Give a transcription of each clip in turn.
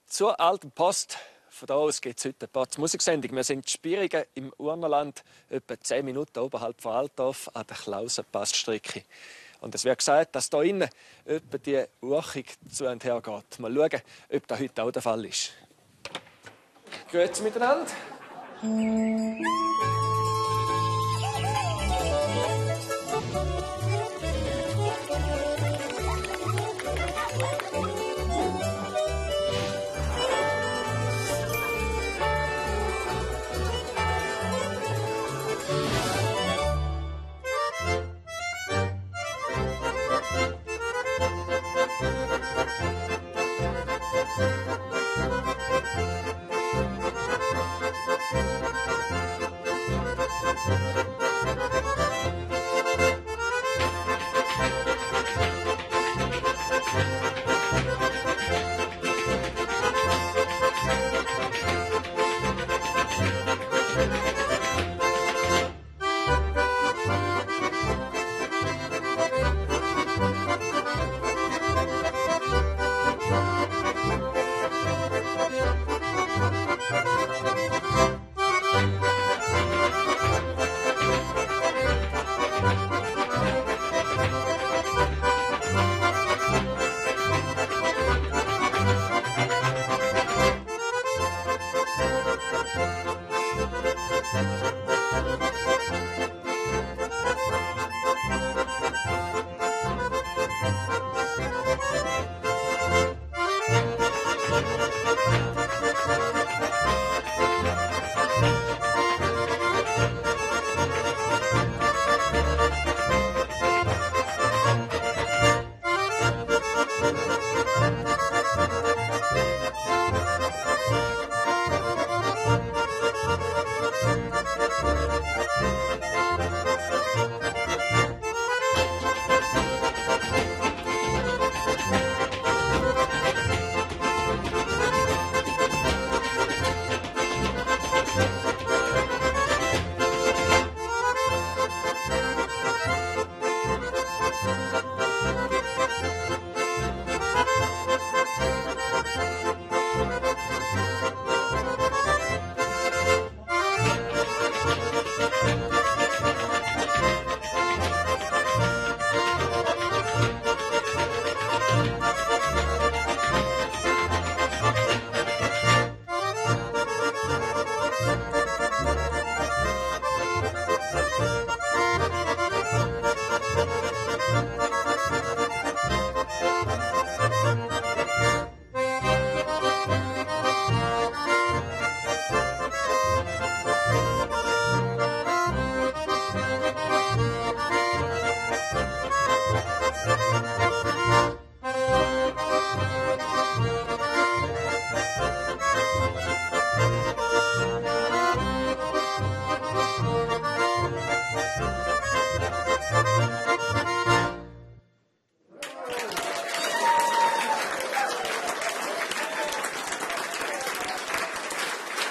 Zur Alten Post. Von da aus geht es heute ein paar zur Musiksendung. Wir sind in Spierigen im Urnerland, etwa 10 Minuten oberhalb von Altdorf an der Klausenpassstrecke. Und es wird gesagt, dass hier innen etwa die Urchung zu und her geht. Mal schauen, ob das heute auch der Fall ist. Grüezi miteinander.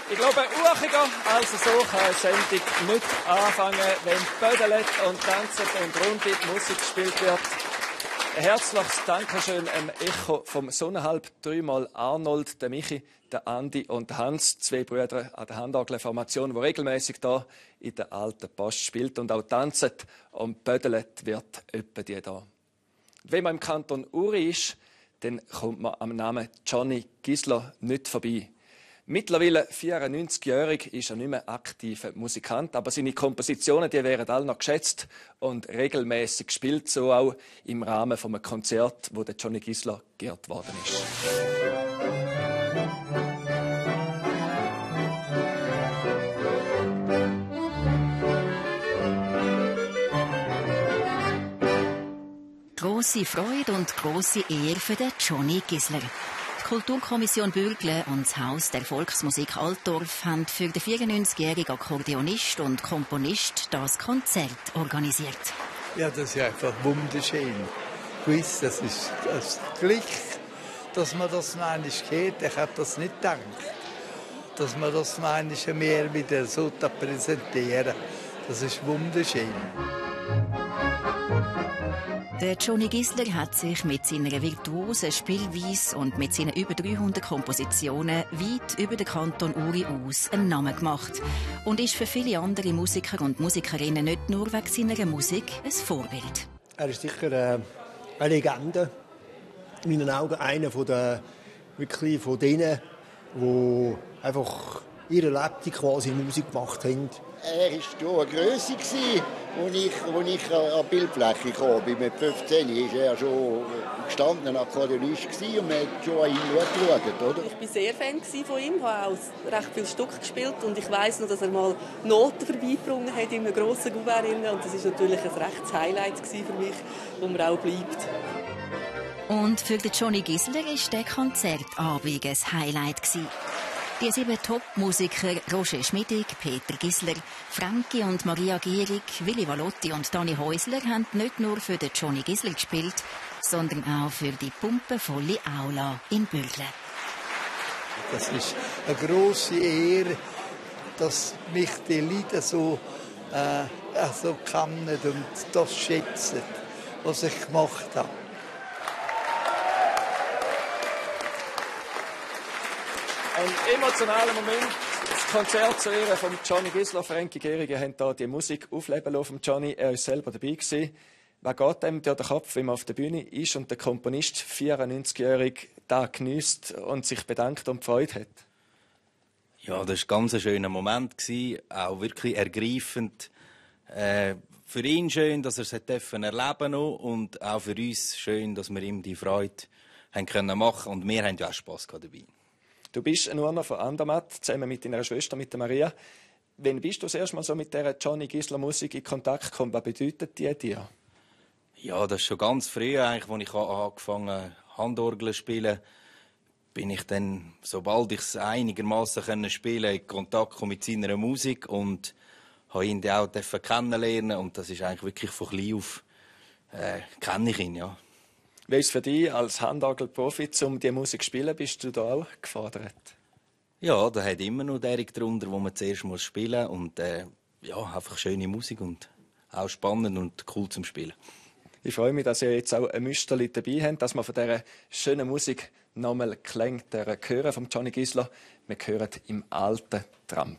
Ich glaube, Urchiger, also so kann eine Sendung nicht anfangen, wenn Bödelet und Tanzen und rund die Musik gespielt wird. Ein herzliches Dankeschön am Echo vom Sonnenhalb, dreimal Arnold, der Michi, der Andi und der Hans, 2 Brüder an der Handorgelformation, die regelmäßig hier in der Alten Post spielt und auch tanzen. Und Bödelet wird etwa die da. Wenn man im Kanton Uri ist, dann kommt man am Namen Johnny Gisler nicht vorbei. Mittlerweile 94-jährig ist er nicht mehr aktiver Musikant, aber seine Kompositionen die werden alle noch geschätzt und regelmäßig gespielt, so auch im Rahmen von einem Konzert, wo der Johnny Gisler geehrt worden ist. Grosse Freude und grosse Ehre für den Johnny Gisler. Die Kulturkommission Bürgle und das Haus der Volksmusik Altdorf haben für den 94-jährigen Akkordeonist und Komponist das Konzert organisiert. Ja, das ist einfach wunderschön. Gewiss, das ist das Glück, dass man das manchmal geht. Ich habe das nicht gedacht, dass man das manchmal mehr wieder so präsentieren. Das ist wunderschön. Der Johnny Gisler hat sich mit seiner virtuosen Spielweise und mit seinen über 300 Kompositionen weit über den Kanton Uri aus einen Namen gemacht und ist für viele andere Musiker und Musikerinnen nicht nur wegen seiner Musik ein Vorbild. Er ist sicher eine Legende. In meinen Augen einer wirklich von denen, die einfach ihre Lebensweg quasi Musik gemacht haben. Er war hier eine Grösse, als ich an die Bildfläche kam. Mit 15 war er schon gestandener Akkordeonist und man hat schon an ihn geschaut, oder? Ich war sehr Fan von ihm, habe auch recht viele Stücke gespielt und ich weiss noch, dass er mal Noten vorbeigebracht hat in einem grossen Kuvert. Und das war natürlich ein rechtes Highlight für mich, das mir auch bleibt. Und für den Johnny Gisler war der Konzertabend ein Highlight. Die 7 Top-Musiker Roger Schmidig, Peter Gisler, Frankie und Maria Gierig, Willi Valotti und Dani Häusler haben nicht nur für den Johnny Gisler gespielt, sondern auch für die pumpenvolle Aula in Bürgle. Das ist eine grosse Ehre, dass mich die Leute so kennen und das schätzen, was ich gemacht habe. Ein emotionaler Moment. Das Konzert zu Ehren von Johnny Gisler, Frankie Gehriger haben hier die Musik aufleben lassen von Johnny. Er war selber dabei gewesen. Was geht einem durch den Kopf, wenn man auf der Bühne ist und der Komponist, 94-jährig, da geniesst und sich bedankt und Freude hat? Ja, das war ein ganz schöner Moment. Auch wirklich ergreifend. Für ihn schön, dass er es erleben durfte und auch für uns schön, dass wir ihm die Freude machen können. Und wir haben ja auch Spass dabei. Du bist ein Urner von Andermatt, zusammen mit deiner Schwester, mit der Maria. Wann bist du das erste Mal so mit dieser Johnny Gisler Musik in Kontakt gekommen? Was bedeutet die dir? Ja, das ist schon ganz früh, eigentlich, als ich angefangen habe, Handorgel zu spielen, bin ich dann, sobald ich es einigermaßen spielen konnte, in Kontakt gekommen mit seiner Musik und habe ihn auch kennenlernen. Und das ist eigentlich wirklich von klein auf, kenne ich ihn, ja. Wie ist es für dich als Handorgelprofi, um diese Musik zu spielen? Bist du da auch gefordert? Ja, da hat immer noch Derek drunter, wo man zuerst spielen muss. Und ja, einfach schöne Musik und auch spannend und cool zum Spielen. Ich freue mich, dass ihr jetzt auch ein Müsterli dabei habt, dass wir von dieser schönen Musik nochmal Klänge hören von Johnny Gisler. Wir hören im alten Tramp.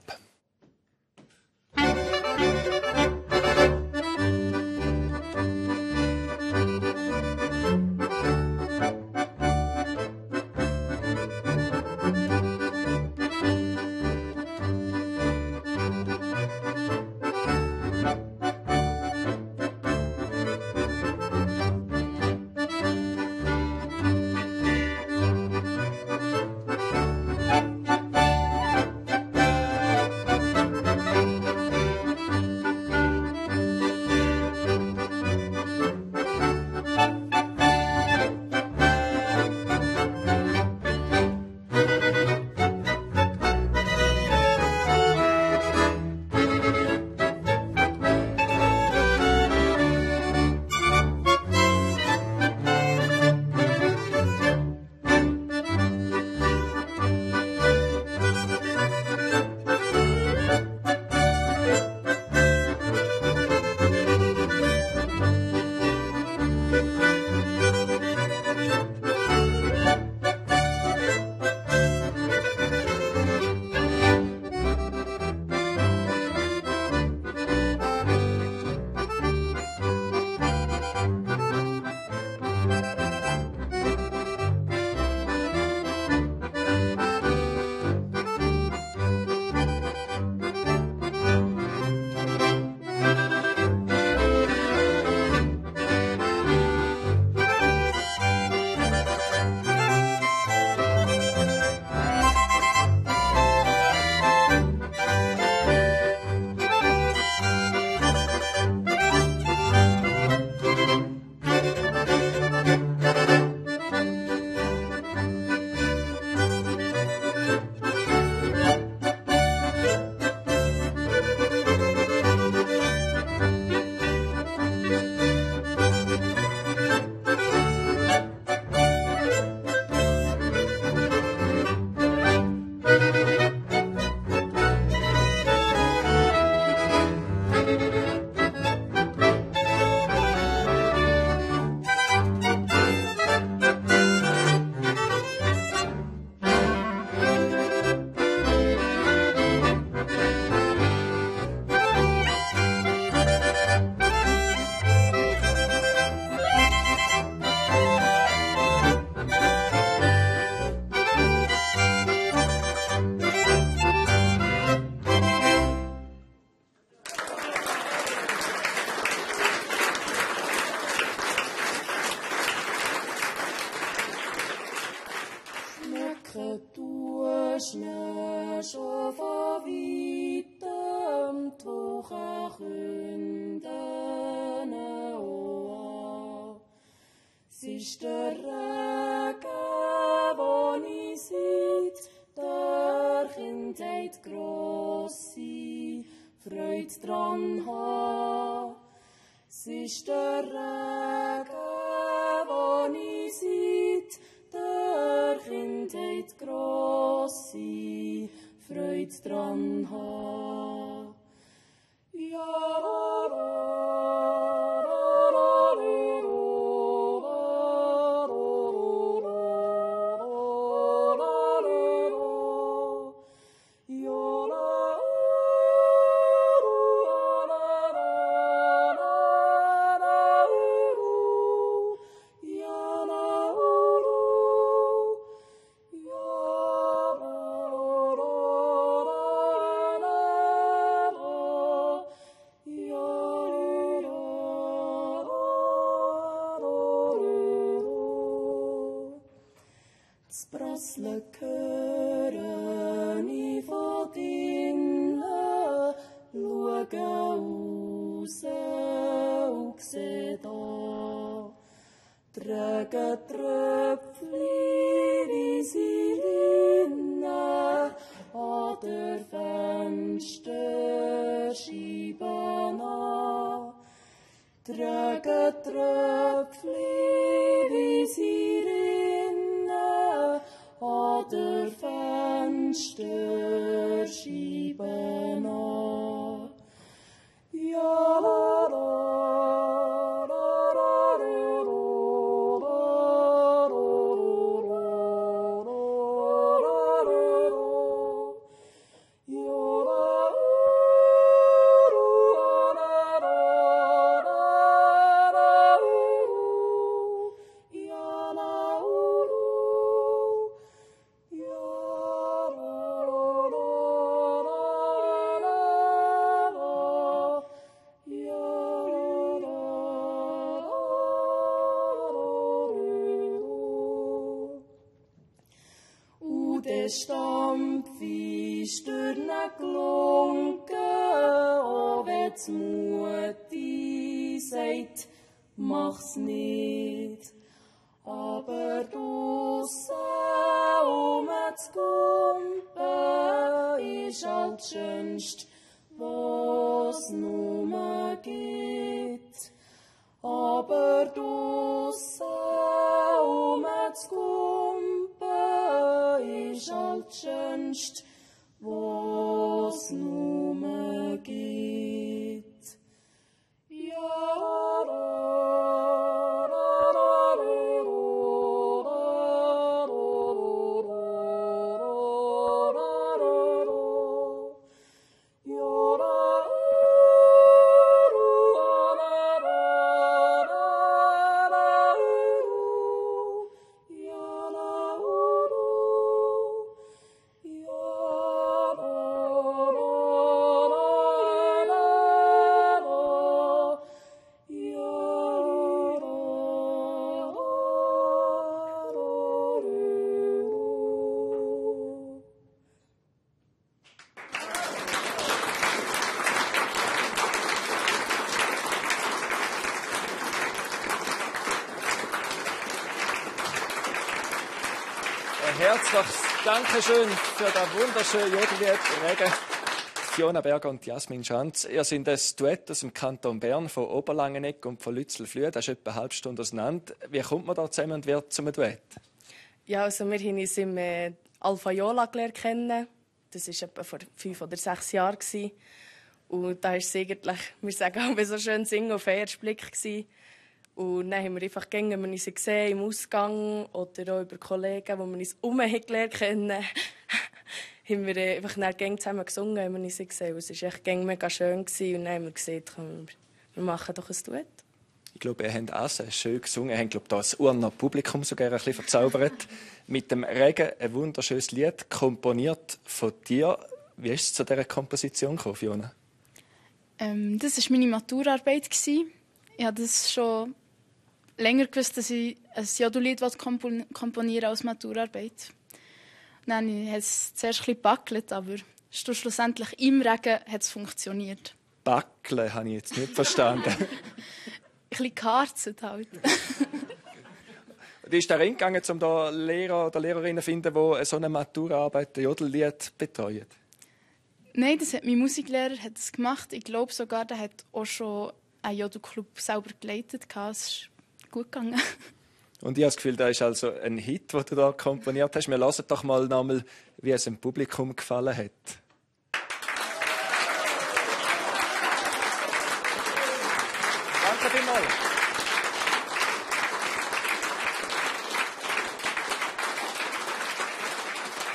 Riechen tust mir schon von weitem die Wochen künden an. Es ist der Regen, den ich seit der Kindheit grosse Freude dran habe. Es ist der Regen, den ich seit der Kindheit grosse Freude dran habe. Ja, Brasle hören ich von drinnen, schaue raus und sehe da Regentröpfchen, wie sie rinnen an der Fensterscheibe an. Regentröpfchen, wie sie rinnen an der Fensterscheibe an. Ja, der Stampf ist durch ihn gelungen, auch wenn die Mutti sagt, mach's nicht. Aber draussen das Kumpen ist halt das Schönste, was nur gibt. Aber draussen das Kumpen ist halt das Schönste, was nur gibt. Herzliches Dankeschön für das wunderschöne Jodellied Regen. Fiona Berger und Jasmin Schanz. Ihr seid ein Duett aus dem Kanton Bern, von Oberlangenegg und von Lützelflüh. Das ist etwa eine halbe Stunde auseinander. Wie kommt man da zusammen und wird zum Duett? Ja, also wir haben uns im Alpha Jola kennen. Das war etwa vor 5 oder 6 Jahren. Und da war es eigentlich, wir sagen auch, so schön singen auf den ersten Blick. Und dann haben wir einfach gesehen im Ausgang oder auch über Kollegen, die wir uns kennengelernt haben, haben wir einfach zusammen gesungen, haben wir uns gesehen. Und es war echt mega schön. Und dann haben wir gesagt, komm, wir machen doch ein Duett. Ich glaube, ihr habt auch sehr schön gesungen. Ihr habt, glaube ich, das Urner Publikum sogar ein bisschen verzaubert. Mit dem Regen ein wunderschönes Lied, komponiert von dir. Wie ist es zu dieser Komposition gekommen, Fiona? Das war meine Maturarbeit. Ich habe das schon länger gewusst, dass ich ein Jodellied komponieren als Maturarbeit. Nein, ich habe es zuerst ein bisschen gebackelt, aber schlussendlich im Regen hat es funktioniert. Backeln habe ich jetzt nicht verstanden. Ein bisschen geharzet halt. Und ist da reingegangen, um da Lehrer oder Lehrerinnen zu finden, die so eine Maturaarbeit, ein Jodellied betreuen? Nein, das hat mein Musiklehrer hat das gemacht. Ich glaube sogar, der hat auch schon einen Jodelclub selber geleitet. Es ist gut gegangen. Und ich habe das Gefühl, das ist also ein Hit, den du da komponiert hast. Wir hören doch mal nochmal, wie es dem Publikum gefallen hat. Danke vielmals.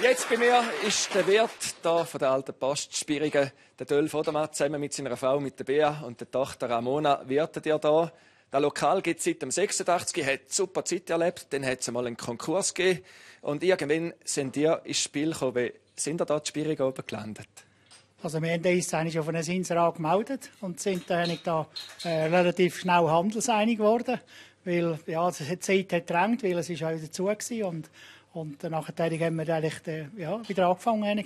Jetzt bei mir ist der Wirt da von der alten Post Spirigen, der Dölf Odermatt, zusammen mit seiner Frau, mit der Bea und der Tochter Ramona, wirtet ihr da. Das Lokal gibt es seit dem 86, hat super Zeit erlebt, dann hat es mal einen Konkurs gegeben und irgendwann sind ihr ins Spiel gekommen. Wie sind ihr da in Spirigen oben gelandet? Also wir haben uns eigentlich auf einen Inserat gemeldet und sind dann da relativ schnell handelseinig geworden, weil ja, die Zeit hat gedrängt, weil es ist auch wieder zu war und nachher haben wir eigentlich wieder angefangen.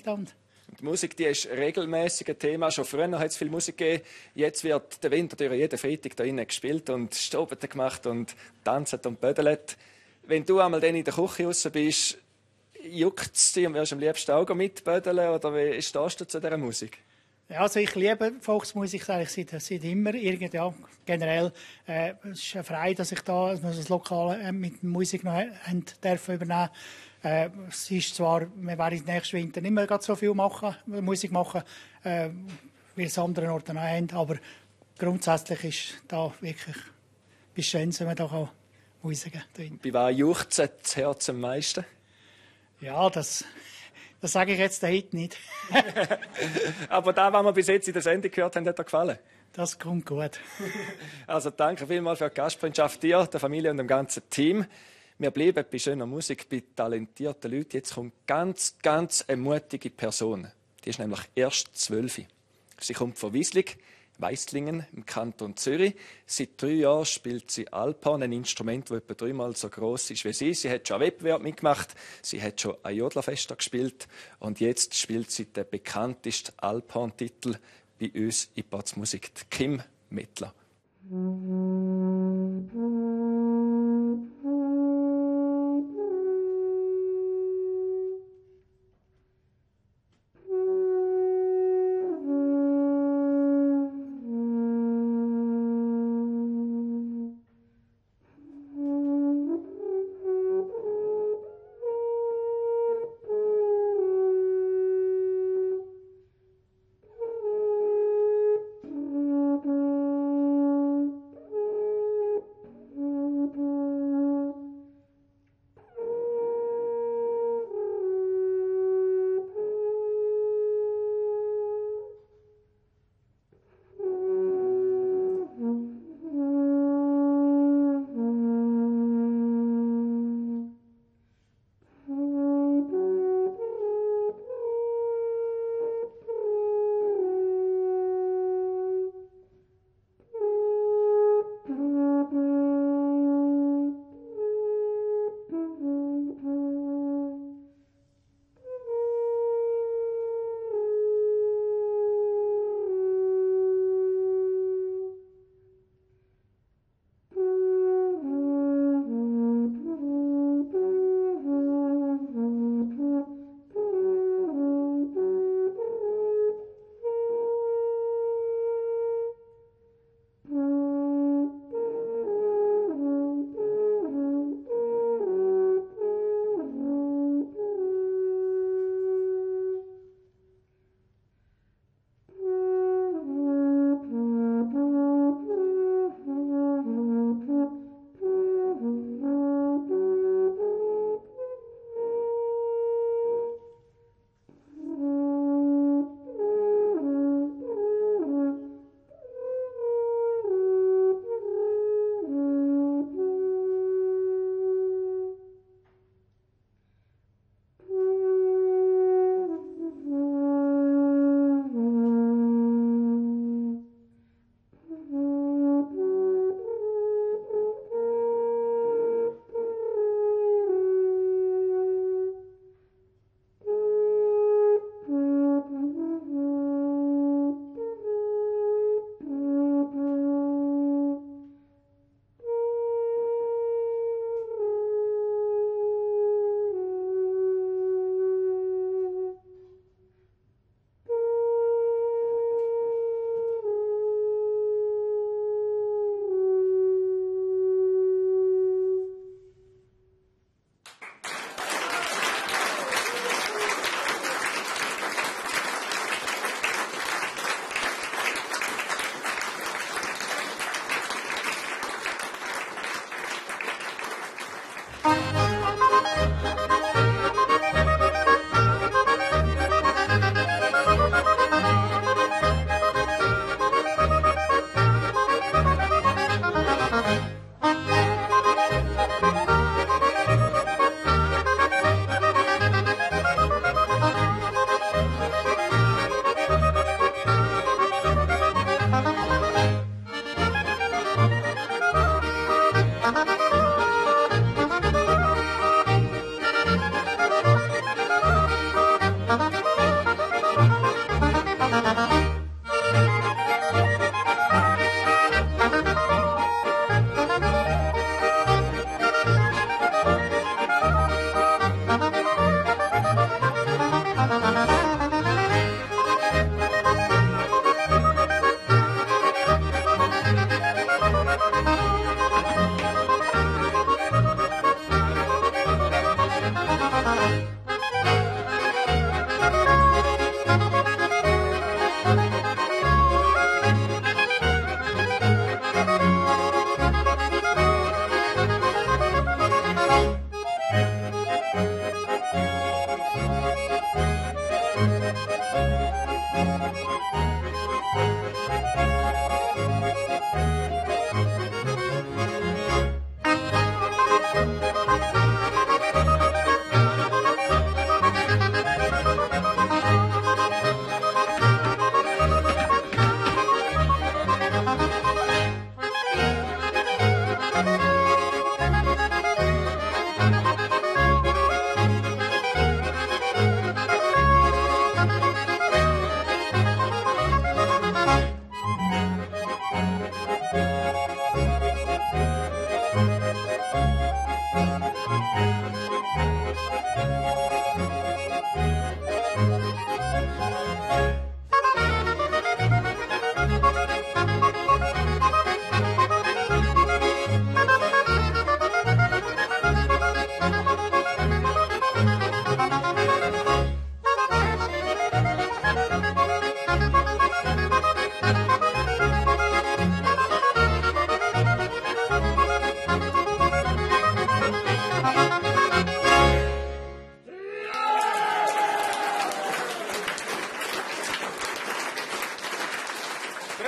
Die Musik, die ist regelmäßig ein Thema. Schon früher hat es viel Musik gegeben. Jetzt wird der Winter durch jeden Freitag da innen gespielt und Stobeten gemacht und tanzt und bödelt. Wenn du einmal dann in der Küche raus bist, juckt es dich und wirst am liebsten auch mitbödeln? Oder wie stehst du zu dieser Musik? Ja, also ich liebe Volksmusik eigentlich seit immer. Generell es ist eine Freude, dass ich da das Lokal mit Musik noch übernehmen durfte. Es ist zwar, wir werden nächsten Winter nicht mehr so viel Musik machen, wie es andere Orte noch haben, aber grundsätzlich ist da wirklich etwas Schönes, wenn man da Musik kann. Bei was juchzt das Herz am meisten? Ja, das sage ich jetzt heute nicht. Aber da, was wir bis jetzt in der Sendung gehört haben, hat dir gefallen? Das kommt gut. Also danke vielmals für die Gastfreundschaft dir, der Familie und dem ganzen Team. Wir bleiben bei schöner Musik, bei talentierten Leuten. Jetzt kommt ganz eine mutige Person. Die ist nämlich erst 12. Sie kommt von Weislingen im Kanton Zürich. Seit 3 Jahren spielt sie Alphorn, ein Instrument, das etwa 3-mal so gross ist wie sie. Sie hat schon einen Wettbewerb mitgemacht, sie hat schon ein Jodlerfest gespielt und jetzt spielt sie den bekanntesten Alphorn-Titel bei uns in Batz Musik, Kim Mettler.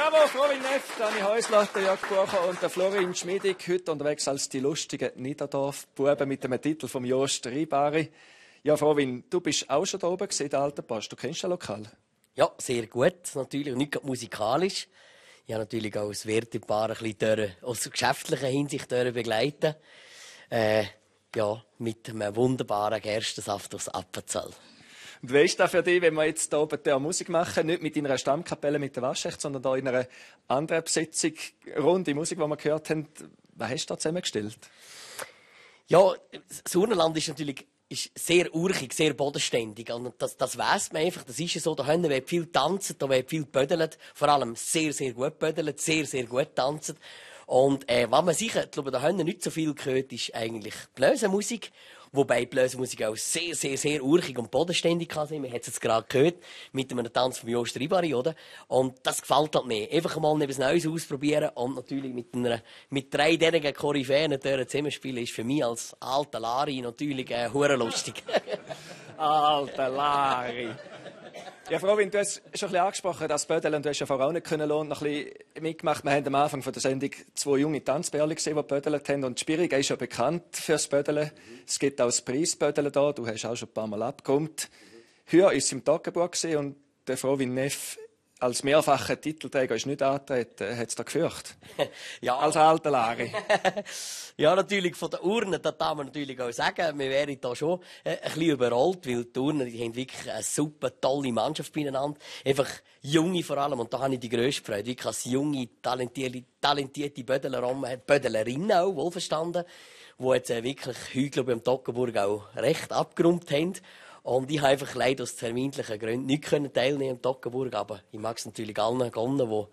Bravo, Florian Neff, Dani Häusler, der Jörg Bucher und der Florin Schmiedig. Heute unterwegs als die lustigen Niederdorf-Buben mit dem Titel vom Jost Ribari. Ja, Florian, du bist auch schon da oben in der Alten Post. Du kennst das Lokal? Ja, sehr gut. Natürlich nicht gerade musikalisch. Ich habe natürlich auch das Wertepaar ein bisschen aus geschäftlicher Hinsicht begleiten. Ja, mit einem wunderbaren Gerstensaft aus Appenzell. Und wie ist das für dich, wenn wir jetzt hier oben Musik machen, nicht mit einer Stammkapelle mit der Waschecht, sondern hier in einer anderen Besetzung, runde Musik, die wir gehört haben. Was hast du da zusammengestellt? Ja, das Urnenland ist natürlich sehr urchig, sehr bodenständig. Und das weiss man einfach. Das ist ja so. Da wird viel tanzen, da wird viel bödelt. Vor allem sehr, sehr gut bödelt, sehr, sehr gut tanzen. Und was man sicher, glaube da nicht so viel gehört, ist eigentlich Bläsermusik. Wobei Bläsermusik auch sehr, sehr, sehr urchig und bodenständig kann sein. Man hat es jetzt gerade gehört mit einem Tanz von Jost Ribari, oder? Und das gefällt halt mir. Einfach mal etwas Neues ausprobieren und natürlich mit 3 derartigen Koryphäen zusammenspielen ist für mich als alter Lari natürlich hure lustig. Alter Lari. Ja, Florian, du hast schon ein bisschen angesprochen, das Bödeln, und du hast ja vorher auch nicht noch ein bisschen mitgemacht. Wir haben am Anfang von der Sendung 2 junge Tanzbärli gesehen, die gebödelt haben. Und Spiriga ist ja bekannt fürs Bödeln. Es gibt auch das Preisbödeln da. Du hast auch schon ein paar Mal abgekommen. Hier ist es im Tagebuch gesehen und der Florian Neff als mehrfacher Titelträger ist nicht angetreten. Hat es da gefürchtet? Ja. Als alter Lari. Ja, natürlich, von den Urnen, das darf man natürlich auch sagen. Wir wären da schon ein bisschen überrollt, weil die Urnen, die haben wirklich eine super tolle Mannschaft beieinander. Einfach junge vor allem. Und da habe ich die grösste Freude. Wirklich als junge, talentierte Bödelerinnen auch, wohlverstanden, die jetzt wirklich heute, glaube ich, im Toggenburg auch recht abgerummt haben. Und ich habe einfach leider aus terminlichen Gründen nicht teilnehmen im Toggenburg, aber ich mag es natürlich allen gönnen, die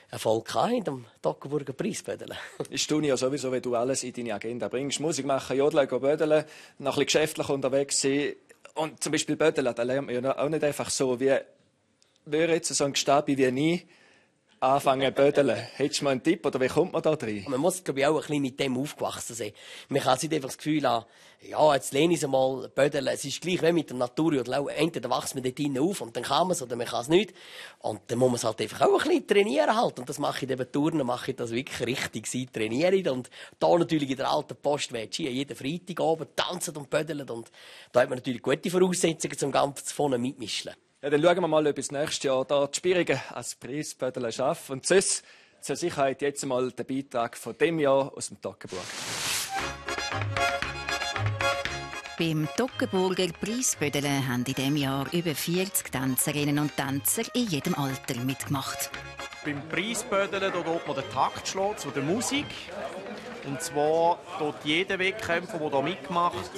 Erfolg haben am Toggenburger Preisbödeln. Ist du ja sowieso, wenn du alles in deine Agenda bringst. Musik machen, jodeln, bödeln, noch ein bisschen geschäftlich unterwegs sein. Und zum Beispiel bödeln, da lernt man ja auch nicht einfach so, wie würde jetzt so ein Gestabi wie nie anfangen zu bödeln. Hättest du mal einen Tipp oder wie kommt man da rein? Man muss, glaube ich, auch ein bisschen mit dem aufgewachsen sein. Man kann nicht einfach das Gefühl haben, ja, jetzt lehne ich es mal bödeln. Es ist gleich wie mit dem Natur. Entweder wächst man dort drinnen auf und dann kann man es oder man kann es nicht. Und dann muss man es halt einfach auch ein bisschen trainieren halt. Und das mache ich eben Turnen, mache ich das wirklich richtig. Sie trainieren. Und da natürlich in der Alten Post wird jeden Freitag oben tanzen und bödeln. Und da hat man natürlich gute Voraussetzungen, zum ganz vorne mitmischen. Ja, dann schauen wir mal, ob das nächste Jahr da die Spiriga als Preisbödeln schaffen. Und sonst zur Sicherheit jetzt einmal der Beitrag von diesem Jahr aus dem Toggenburg. Beim Toggenburger Preisbödeln haben in diesem Jahr über 40 Tänzerinnen und Tänzer in jedem Alter mitgemacht. Beim Preisbödeln tut man den Takt schlagen zu der Musik. Und zwar tut jeder Wettkämpfer, der hier mitmacht,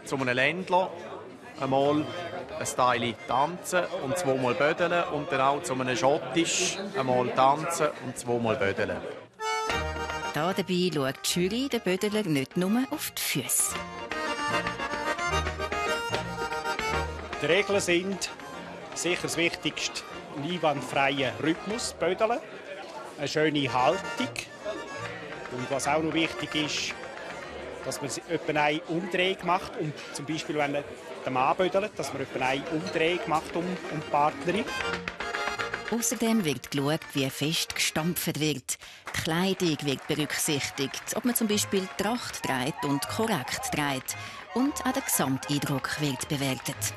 zu einem Ländler einmal ein Teil tanzen und 2-mal bödeln und dann auch zu einem Schottisch einmal tanzen und 2-mal bödeln. Da dabei schaut die Jury den Bödeler nicht nur auf die Füße. Die Regeln sind sicher das Wichtigste: einwandfreien Rhythmus bödeln, eine schöne Haltung. Und was auch noch wichtig ist, dass man etwa eine Umdrehung macht. Und zum Beispiel, wenn der Mann bödelt, dass man etwa eine Umdrehung macht um die Partnerin. Außerdem wird geschaut, wie fest gestampft wird. Die Kleidung wird berücksichtigt, ob man zum Beispiel die Tracht trägt und korrekt trägt. Und auch der Gesamteindruck wird bewertet.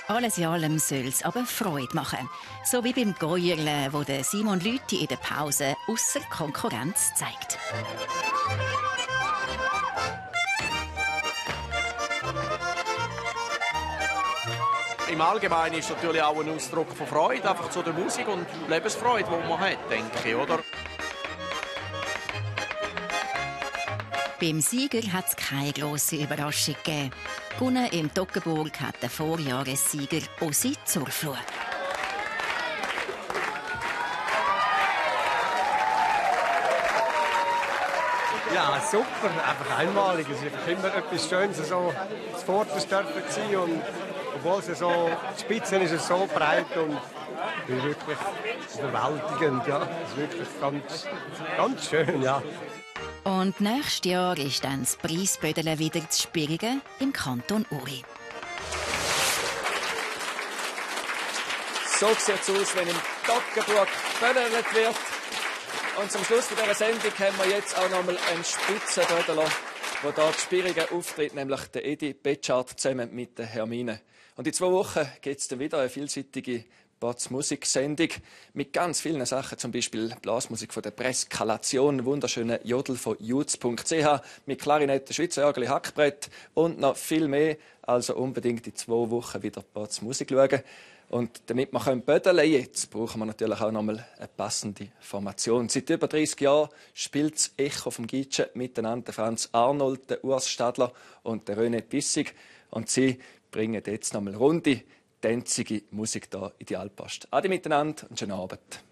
Alles in allem soll es aber Freude machen. So wie beim Gäuerle, wo der Simon Lüthi in der Pause ausser Konkurrenz zeigt. Im Allgemeinen ist es natürlich auch ein Ausdruck von Freude, einfach zu der Musik und Lebensfreude, die man hat, denke ich, oder? Beim Sieger hat es keine grosse Überraschung gegeben. Gewonnen im Toggenburg hat der Vorjahressieger Ossi Zurfluh. Ja, super, einfach einmalig. Es ist immer etwas Schönes, so zuvorderst dürfen sein. Und obwohl es so, die Spitze ist es so breit und wirklich überwältigend. Ja. Es ist wirklich ganz, ganz schön, ja. Und nächstes Jahr ist dann das Preisbödeln wieder zu Spiriga im Kanton Uri. So sieht es aus, wenn im Toggenburg gebödelt wird. Und zum Schluss dieser Sendung haben wir jetzt auch noch mal einen Spitzenbödeler, der hier die Spirigen auftritt, nämlich der Edi Betschart zusammen mit der Hermine. Und in 2 Wochen gibt es dann wieder eine vielseitige Musiksendung mit ganz vielen Sachen, zum Beispiel Blasmusik von der Preskalation, wunderschöne Jodel von jutz.ch mit Klarinette, Schweizer Orgel, Hackbrett und noch viel mehr. Also unbedingt in 2 Wochen wieder Musik schauen. Und damit wir bödeln können, jetzt brauchen wir natürlich auch noch mal eine passende Formation. Seit über 30 Jahren spielt das Echo vom Gitsche miteinander Franz Arnold, der Urs Stadler und der René Pissig. Und sie bringen jetzt noch mal runde, tänzige Musik hier in die Altpost. Ade miteinander und schönen Abend.